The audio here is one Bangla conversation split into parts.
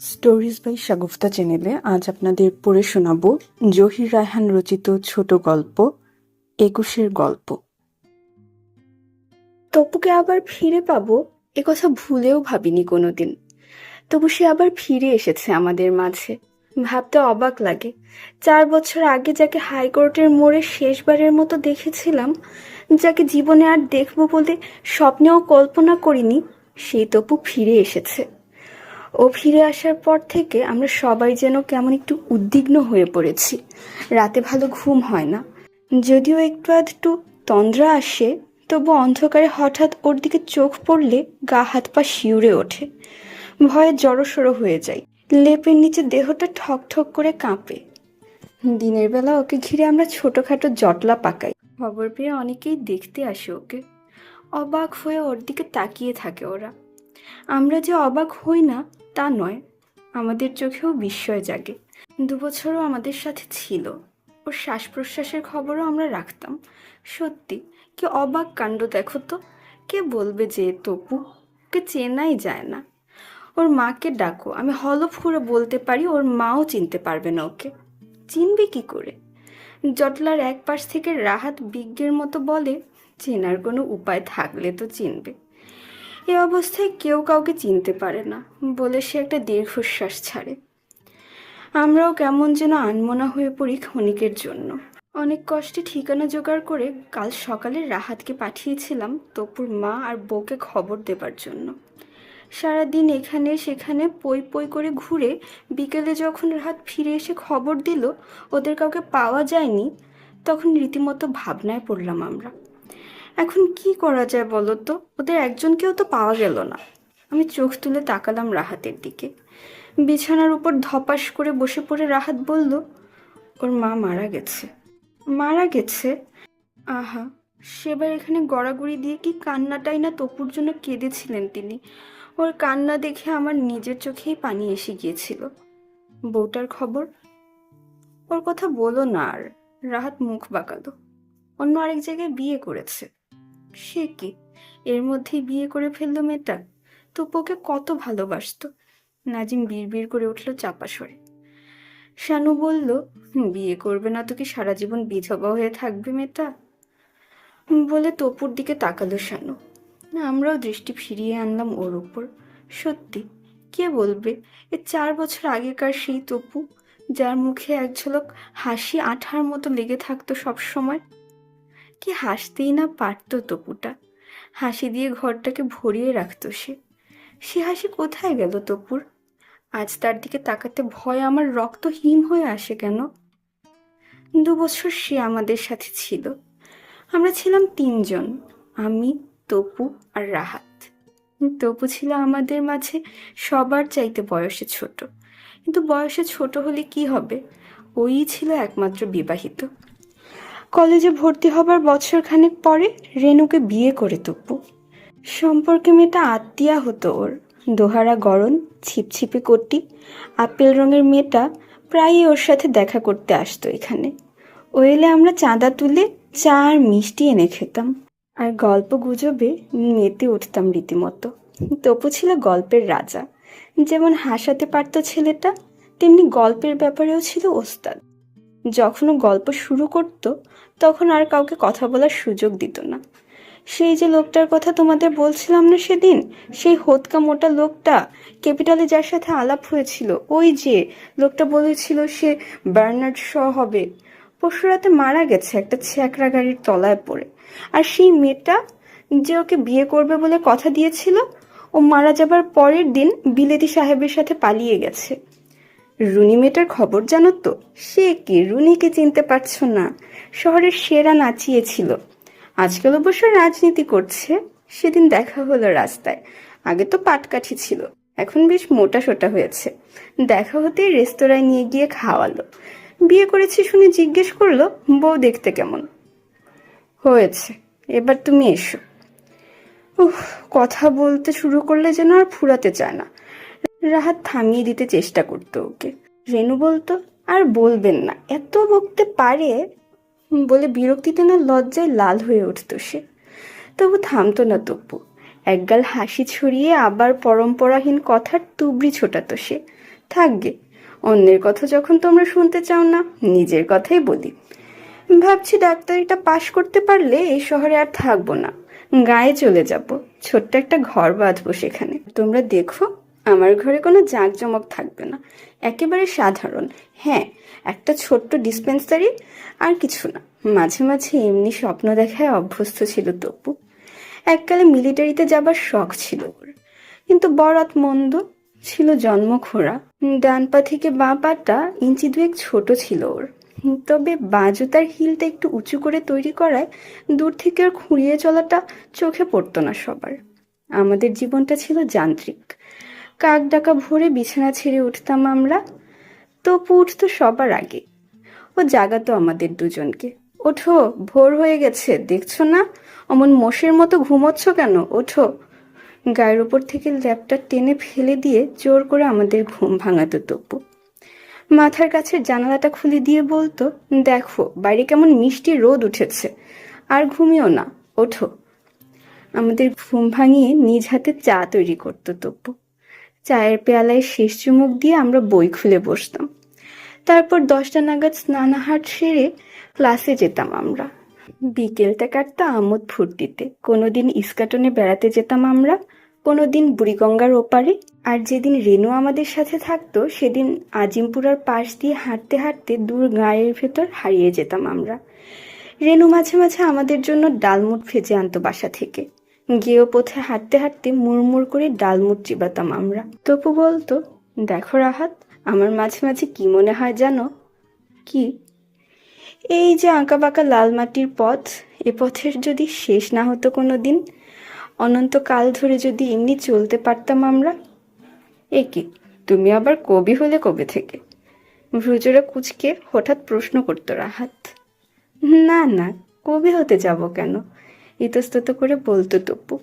স্টোরিজ বাই শাগুফতা চ্যানেলে আজ আপনাদের পড়ে শোনাব জহির রায়হান রচিত ছোট গল্প ২১-এর গল্প। তপুকে আবার ফিরে পাবো এ কথা ভুলেও ভাবিনি কোনোদিন। তবু সে আবার ফিরে এসেছে আমাদের মাঝে। ভাবতে অবাক লাগে, ৪ বছর আগে যাকে হাইকোর্টের মোড়ে শেষবারের মতো দেখেছিলাম, যাকে জীবনে আর দেখবো বলে স্বপ্নেও কল্পনা করিনি, সেই তপু ফিরে এসেছে। ও ফিরে আসার পর থেকে আমরা সবাই যেন কেমন একটু উদ্বিগ্ন হয়ে পড়েছি। রাতে ভালো ঘুম হয় না। যদিও একটু আধটু তন্দ্রা আসে, তবু অন্ধকারে হঠাৎ ওর দিকে চোখ পড়লে গা হাত পা শিউরে ওঠে। ভয়ে জড়সড়ো হয়ে যায়, লেপের নিচে দেহটা ঠক ঠক করে কাঁপে। দিনের বেলা ওকে ঘিরে আমরা ছোটখাটো জটলা পাকাই। খবর পেয়ে অনেকেই দেখতে আসে ওকে। অবাক হয়ে ওর দিকে তাকিয়ে থাকে ওরা। আমরা যে অবাক হই না তা নয়, আমাদের চোখেও বিস্ময় জাগে। ২ বছরও আমাদের সাথে ছিল। ওর শ্বাস প্রশ্বাসের খবরও আমরা রাখতাম। সত্যি কি অবাক কাণ্ড দেখো তো। কে বলবে যে তপু? ওকে চেনাই যায় না। ওর মাকে ডাকো, আমি হলফ করে বলতে পারি ওর মাও চিনতে পারবে না ওকে। চিনবে কি করে? জটলার এক পাশ থেকে রাহাত বিজ্ঞের মতো বলে, চেনার কোনো উপায় থাকলে তো চিনবে। এ অবস্থায় কেউ কাউকে চিনতে পারে না বলে সে একটা দীর্ঘশ্বাস ছাড়ে। আমরাও কেমন যেন আনমনা হয়ে পড়ি ক্ষণিকের জন্য। অনেক কষ্টে ঠিকানা জোগাড় করে কাল সকালে রাহাতকে পাঠিয়েছিলাম তপুর মা আর বউকে খবর দেবার জন্য। সারাদিন এখানে সেখানে পই পই করে ঘুরে বিকেলে যখন রাহাত ফিরে এসে খবর দিল ওদের কাউকে পাওয়া যায়নি, তখন রীতিমতো ভাবনায় পড়লাম আমরা। এখন কি করা যায় বলো তো? ওদের একজনকেও তো পাওয়া গেল না। আমি চোখ তুলে তাকালাম রাহাতের দিকে। বিছানার উপর ধপাস করে বসে পড়ে রাহাত বলল, ওর মা মারা গেছে। মারা গেছে? আহা, সেবার এখানে গড়াগড়ি দিয়ে কি কান্নাটাই না তপুর জন্য কেঁদেছিলেন তিনি। ওর কান্না দেখে আমার নিজের চোখেই পানি এসে গিয়েছিল। বউটার খবর? ওর কথা বলো না আর। রাহাত মুখ বাঁকালো। অন্য আরেক জায়গায় বিয়ে করেছে। সে কি, এর মধ্যেই বিয়ে করে ফেললো মেয়েটা? তপুকে কত ভালোবাসতো। নাজিম বিড়বিড় করে উঠল চাপা স্বরে। শানু বলল, বিয়ে করবে না তো কি সারা জীবন বিধবা হয়ে থাকবে মেয়েটা? বলে তপুর দিকে তাকালো শানু। আমরাও দৃষ্টি ফিরিয়ে আনলাম ওর উপর। সত্যি, কে বলবে এ ৪ বছর আগেকার সেই তপু, যার মুখে এক ঝলক হাসি আঠার মতো লেগে থাকতো সব সময়। কি হাসতেই না পারতো তপুটা। হাসি দিয়ে ঘরটাকে ভরিয়ে রাখতো সে। সে হাসি কোথায় গেল তপুর? আজ তার দিকে তাকাতে ভয় আমার রক্ত হিম হয়ে আসে কেন? ২ বছর সে আমাদের সাথে ছিল। আমরা ছিলাম ৩ জন, আমি, তপু আর রাহাত। তপু ছিল আমাদের মাঝে সবার চাইতে বয়সে ছোট। কিন্তু বয়সে ছোট হলে কি হবে, ওই ছিল একমাত্র বিবাহিত। কলেজে ভর্তি হবার বছরখানেক পরে রেনুকে বিয়ে করে তপু। সম্পর্কে মেয়েটা আত্মীয়া হতো ওর। দোহারা গড়ন, ছিপছিপে কটি, আপেল রঙের মেয়েটা প্রায়ই ওর সাথে দেখা করতে আসতো এখানে। ও এলে আমরা চাঁদা তুলে চা আর মিষ্টি এনে খেতাম, আর গল্প গুজবে মেতে উঠতাম রীতিমতো। তপু ছিল গল্পের রাজা। যেমন হাসাতে পারত ছেলেটা, তেমনি গল্পের ব্যাপারেও ছিল ওস্তাদ। যখনও গল্প শুরু করত তখন আর কাউকে কথা বলার সুযোগ দিত না। সেই যে লোকটার কথা তোমাদের বলছিলাম না সেদিন, সেই হোতকা মোটা লোকটা, ক্যাপিটালে যার সাথে আলাপ হয়েছিল, ওই যে লোকটা বলেছিল সে বার্নার্ড শ হবে, পরশুরাতে মারা গেছে একটা ছ্যাঁকড়া গাড়ির তলায় পড়ে। আর সেই মেয়েটা যে ওকে বিয়ে করবে বলে কথা দিয়েছিল, ও মারা যাবার পরের দিন বিলেতি সাহেবের সাথে পালিয়ে গেছে। রুনি মেয়েটার খবর জানো তো? সে কি, রুনিকে চিনতে পারছো না? শহরের সেরা নাচিয়েছিল, আজকাল অবশ্য রাজনীতি করছে। সেদিন দেখা হলো রাস্তায়। আগে তো পাটকাঠি ছিল, এখন বেশ মোটা সোটা হয়েছে। দেখা হতেই রেস্তোরাঁয় নিয়ে গিয়ে খাওয়ালো। বিয়ে করেছি শুনে জিজ্ঞেস করলো, বউ দেখতে কেমন? হয়েছে, এবার তুমি এসো। কথা বলতে শুরু করলে যেন আর ফুরাতে চায় না। রাহাত থামিয়ে দিতে চেষ্টা করতো ওকে। রেনু বলতো, আর বলবেন না, এত বকতে পারে বলে বিরক্তিতে না লজ্জায় লাল হয়ে উঠতো সে। তবু থামতো না তপু। একগাল হাসি ছড়িয়ে আবার পরম্পরাহীন কথার তুবড়ি ছোটাতো সে। থাকবে, অন্যের কথা যখন তোমরা শুনতে চাও না, নিজের কথাই বলি। ভাবছি ডাক্তারিটা পাশ করতে পারলে এই শহরে আর থাকবো না, গায়ে চলে যাব, ছোট্ট একটা ঘর বাঁধবো সেখানে। তোমরা দেখো, আমার ঘরে কোনো জাঁকজমক থাকবে না, একেবারে সাধারণ। হ্যাঁ, একটা ছোট্ট ডিসপেন্সারি, আর কিছু না। মাঝে মাঝে এমনি স্বপ্ন দেখায় অভ্যস্ত ছিল তপু। এককালে মিলিটারিতে যাবার শখ ছিল ওর, কিন্তু বরাত মন্দ ছিল, জন্ম খোড়া। ডান পা থেকে বাঁ পাটা ইঞ্চি দুয়েক ছোট ছিল ওর। তবে বাজুতার হিলটা একটু উঁচু করে তৈরি করায় দূর থেকে ওর খুঁড়িয়ে চলাটা চোখে পড়তো না সবার। আমাদের জীবনটা ছিল যান্ত্রিক। কাক ডাকা ভোরে বিছানা ছেড়ে উঠতাম আমরা, তপু উঠতো সবার আগে। ও জাগাতো আমাদের দুজনকে। ওঠো, ভোর হয়ে গেছে, দেখছো না অমন মোষের মতো ঘুমোচ্ছ কেন, ওঠো। গায়ের উপর থেকে ল্যাপটা টেনে ফেলে দিয়ে জোর করে আমাদের ঘুম ভাঙাতো তপু। মাথার কাছের জানালাটা খুলে দিয়ে বলতো, দেখো বাইরে কেমন মিষ্টি রোদ উঠেছে, আর ঘুমিও না, ওঠো। আমাদের ঘুম ভাঙিয়ে নিজ হাতে চা তৈরি করতো তপু। চায়ের পেয়ালায় শেষ চুমুক দিয়ে আমরা বই খুলে বসতাম। তারপর 10টা নাগাদ স্নানাহার সেরে ক্লাসে যেতাম আমরা। বিকেলটা কাটতো আমোদ ফুর্তিতে। কোনোদিন ইস্কাটনে বেড়াতে যেতাম আমরা, কোনোদিন বুড়িগঙ্গার ওপারে। আর যেদিন রেনু আমাদের সাথে থাকতো সেদিন আজিমপুরার পাশ দিয়ে হাঁটতে হাঁটতে দূর গাঁয়ের ভেতর হারিয়ে যেতাম আমরা। রেনু মাঝে মাঝে আমাদের জন্য ডালমুট ভেজে আনতো বাসা থেকে। গেও পথে হাঁটতে হাঁটতে মুড়মুড় করে ডালমুট চিবাতাম আমরা। তপু বলতো, দেখো রাহাত, আমার মাঝে মাঝে কি মনে হয় জানো? কি? এই যে আঁকা বাঁকা লাল মাটির পথ, এ পথের যদি শেষ না হতো কোনো দিন, অনন্তকাল ধরে যদি এমনি চলতে পারতাম আমরা। এ কি, তুমি আবার কবি হলে কবে থেকে? ভ্রুজোড়া কুচকে হঠাৎ প্রশ্ন করতো রাহাত। না না, কবি হতে যাব কেন, ইতস্তত করে বলতো তপু।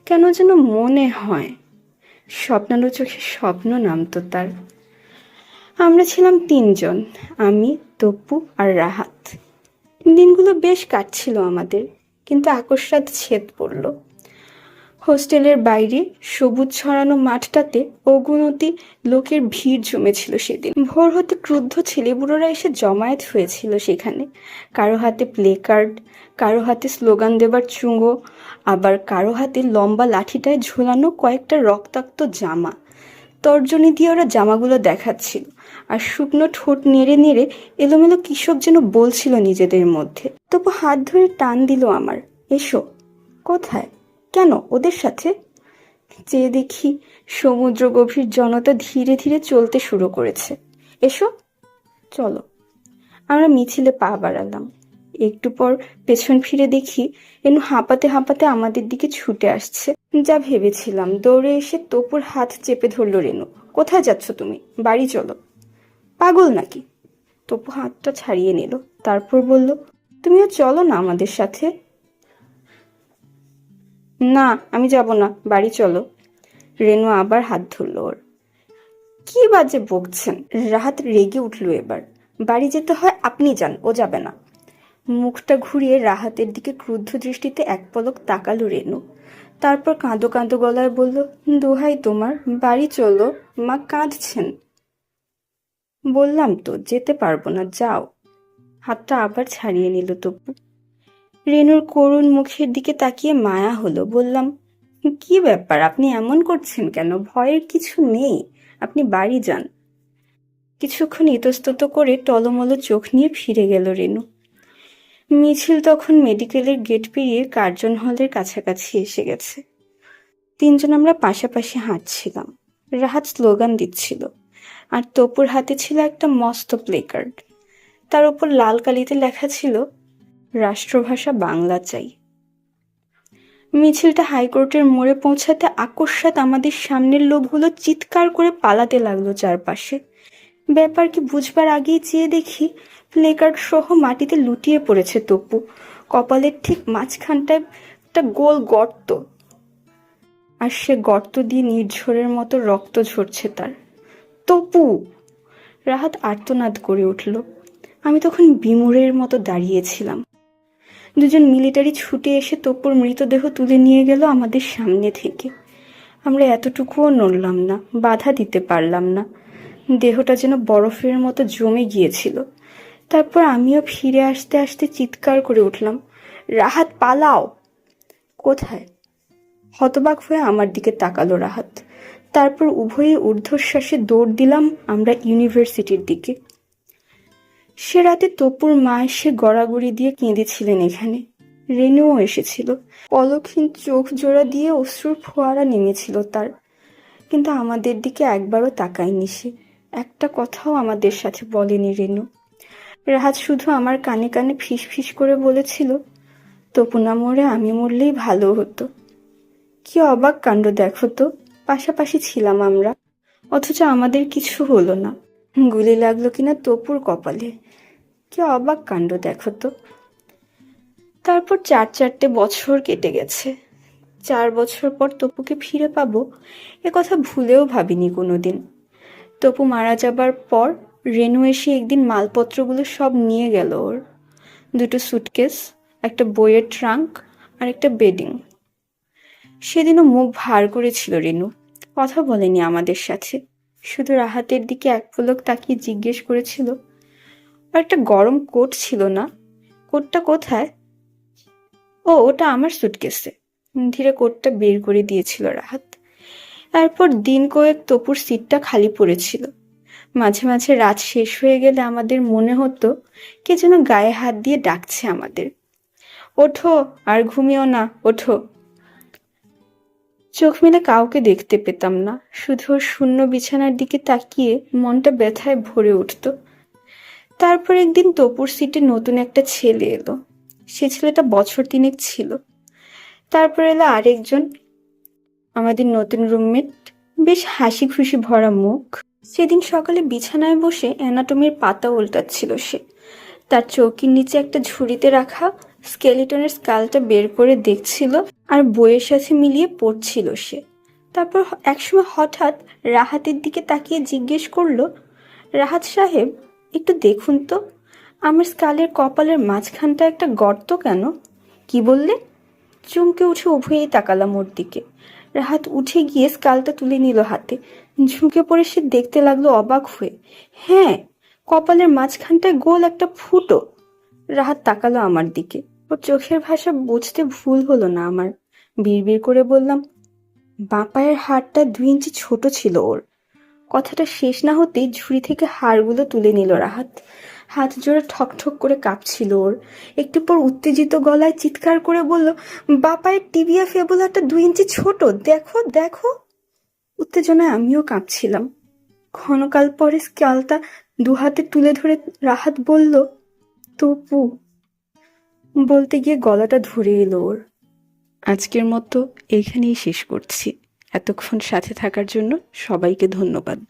কেন যেন মনে হয় স্বপ্নালু চোখে স্বপ্ন নামতো তার। আমরা ছিলাম 3জন, আমি, তপু আর রাহাত। দিনগুলো বেশ কাটছিল আমাদের, কিন্তু আকস্মাৎ ছেদ পড়ল। হোস্টেলের বাইরে সবুজ ছড়ানো মাঠটাতে অগুনতি লোকের ভিড় জমেছিল সেদিন। ভোর হতে ক্রুদ্ধ ছেলেবুড়োরা এসে জমায়েত হয়েছিল সেখানে। কারো হাতে প্লে কার্ড, কারো হাতে স্লোগান দেবার চুঙো, আবার কারো হাতে লম্বা লাঠিটায় ঝোলানো কয়েকটা রক্তাক্ত জামা। তর্জনী দিয়ে ওরা জামাগুলো দেখাচ্ছিল, আর শুকনো ঠোঁট নেড়ে নেড়ে এলোমেলো কিসব যেন বলছিল নিজেদের মধ্যে। তবু হাত ধরে টান দিল আমার, এসো। কোথায়? কেন? ওদের সাথে। চেয়ে দেখি সমুদ্র গভীর জনতা ধীরে ধীরে চলতে শুরু করেছে। এসো, চলো। আমরা মিছিলে পা বাড়ালাম। একটু পর পেছন ফিরে দেখি রেনু হাঁপাতে হাঁপাতে আমাদের দিকে ছুটে আসছে। যা ভেবেছিলাম, দৌড়ে এসে তপুর হাত চেপে ধরলো রেনু। কোথায় যাচ্ছ তুমি? বাড়ি চলো। পাগল নাকি? তপু হাতটা ছাড়িয়ে নিল, তারপর বলল, তুমিও চলো না আমাদের সাথে। না, আমি যাব না, বাড়ি চলো। রেনু আবার হাত ধরল ওর। কি বাজে বকছেন? রাহাত রেগে উঠল এবার। বাড়ি যেতে হয় আপনি যান, ও যাবে না। মুখটা ঘুরিয়ে রাহাতের দিকে ক্রুদ্ধ দৃষ্টিতে এক পলক তাকালো রেনু। তারপর কাঁদো কাঁদো গলায় বলল, দোহাই তোমার, বাড়ি চলো, মা কাঁদছেন। বললাম তো যেতে পারবো না, যাও। হাতটা আবার ছাড়িয়ে নিল তপু। রেনুর করুণ মুখের দিকে তাকিয়ে মায়া হলো। বললাম, কি ব্যাপার, আপনি এমন করছেন কেন? ভয়ের কিছু নেই, আপনি বাড়ি যান। কিছুক্ষণ ইতস্তত করে টলমলো চোখ নিয়ে ফিরে গেল রেনু। মিছিল তখন মেডিকেলের গেট পেরিয়ে কার্জন হলের কাছাকাছি এসে গেছে। 3জন আমরা পাশাপাশি হাঁটছিলাম। রাহাত স্লোগান দিচ্ছিল, আর তপুর হাতে ছিল একটা মস্ত প্লে কার্ড। তার উপর লাল কালিতে লেখা ছিল, রাষ্ট্রভাষা বাংলা চাই। মিছিলটা হাইকোর্টের মোড়ে পৌঁছাতে আকস্মাৎ আমাদের সামনের লোকগুলো চিৎকার করে পালাতে লাগলো চারপাশে। ব্যাপার কি বুঝবার আগেই চেয়ে দেখি প্লেকার্ড সহ মাটিতে লুটিয়ে পড়েছে তপু। কপালের ঠিক মাঝখানটায় একটা গোল গর্ত, আর সে গর্ত দিয়ে নির্ঝরের মতো রক্ত ঝরছে তার। তপু! রাহাত আর্তনাদ করে উঠল। আমি তখন বিমূঢ়ের মতো দাঁড়িয়েছিলাম। দুজন মিলিটারি ছুটে এসে তপুর মৃতদেহ তুলে নিয়ে গেল আমাদের সামনে থেকে। আমরা এতটুকুও নড়লাম না, বাধা দিতে পারলাম না। দেহটা যেন বরফের মতো জমে গিয়েছিল। তারপর আমিও ফিরে আসতে আসতে চিৎকার করে উঠলাম, রাহাত পালাও! কোথায়? হতবাক হয়ে আমার দিকে তাকালো রাহাত। তারপর উভয়ে ঊর্ধ্বশ্বাসে দৌড় দিলাম আমরা ইউনিভার্সিটির দিকে। সে রাতে তপুর মা এসে গড়াগড়ি দিয়ে কেঁদেছিলেন এখানে। রেনুও এসেছিল। পলকহীন চোখ জোড়া দিয়ে অশ্রুর ফোয়ারা নেমেছিল তার, কিন্তু আমাদের দিকে একবারও তাকায়নি সে। একটা কথাও আমাদের সাথে বলেনি রেনু। রাহাত শুধু আমার কানে কানে ফিস ফিস করে বলেছিল, তপু না মরে আমি মরলেই ভালো হতো। কি অবাক কাণ্ড দেখো তো, পাশাপাশি ছিলাম আমরা, অথচ আমাদের কিছু হলো না। গুলি লাগলো কিনা তপুর কপালে। কি অবাক কাণ্ড দেখো তো। তারপর 4 বছর কেটে গেছে। 4 বছর পর তপুকে ফিরে পাবো এ কথা ভুলেও ভাবিনি কোনোদিন। তপু মারা যাবার পর রেনু এসে একদিন মালপত্রগুলো সব নিয়ে গেল ওর। 2টো সুটকেস, একটা বইয়ের ট্রাঙ্ক আর একটা বেডিং। সেদিনও মুখ ভার করেছিল রেনু, কথা বলেনি আমাদের সাথে। শুধু রাহাতের দিকে এক পলক তাকিয়ে জিজ্ঞেস করেছিল, আর একটা গরম কোট ছিল না, কোটটা কোথায়? ও, ওটা আমার সুটকেসে। ধীরে কোটটা বের করে দিয়েছিল রাহাত। তারপর দিন কয়েক তপুর সিটটা খালি পড়েছিল। মাঝে মাঝে রাত শেষ হয়ে গেলে আমাদের মনে হতো কে যেন গায়ে হাত দিয়ে ডাকছে আমাদের, ওঠো, আর ঘুমিও না, ওঠো। চোখ মেলে কাউকে দেখতে পেতাম না, শুধু ওর শূন্য বিছানার দিকে তাকিয়ে মনটা ব্যথায় ভরে উঠত। তারপর একদিন তপুর সিটে নতুন একটা ছেলে এলো। সে ছেলেটা বছর 3 ছিল। তারপর এলো আরেকজন, আমাদের নতুন রুমমেট, বেশ হাসি খুশি ভরা মুখ। সেদিন সকালে বিছানায় বসে অ্যানাটমির পাতা উল্টাচ্ছিল সে। তার চৌকির নিচে একটা ঝুড়িতে রাখা স্কেলিটনের স্কালটা বের করে দেখছিল আর বইয়ের সাথে মিলিয়ে পড়ছিল সে। তারপর একসময় হঠাৎ রাহাতের দিকে তাকিয়ে জিজ্ঞেস করলো, রাহাত সাহেব, একটু দেখুন তো, আমার স্কালের কপালের মাঝখানটা একটা গর্ত কেন? কি বললে? চমকে উঠে উভয়েই তাকালাম ওর দিকে। রাহাত উঠে গিয়ে স্কালটা তুলে নিল হাতে। ঝুঁকে পড়ে সে দেখতে লাগলো অবাক হয়ে। হ্যাঁ, কপালের মাঝখানটায় গোল একটা ফুটো। রাহাত তাকালো আমার দিকে। ওর চোখের ভাষা বুঝতে ভুল হলো না আমার। বিড়বিড় করে বললাম, বাঁ পায়ের হাড়টা 2 ইঞ্চি ছোট ছিল ওর। কথাটা শেষ না হতেই ঝুড়ি থেকে হাড়গুলো তুলে নিল রাহাত। হাত জোড়া ঠকঠক করে কাঁপছিল ওর। একটু পর উত্তেজিত গলায় চিৎকার করে বলল, বাঁ পায়ের টিবিয়া ফেবুলাটা 2 ইঞ্চি ছোট, দেখো দেখো। উত্তেজনায় আমিও কাঁপছিলাম। ক্ষণকাল পরে স্কালটা 2 হাতে তুলে ধরে রাহাত বলল, তপু। বলতে গিয়ে গলাটা ধরে এলো ওর। আজকের মতো এখানেই শেষ করছি। এতক্ষণ সাথে থাকার জন্য সবাইকে ধন্যবাদ।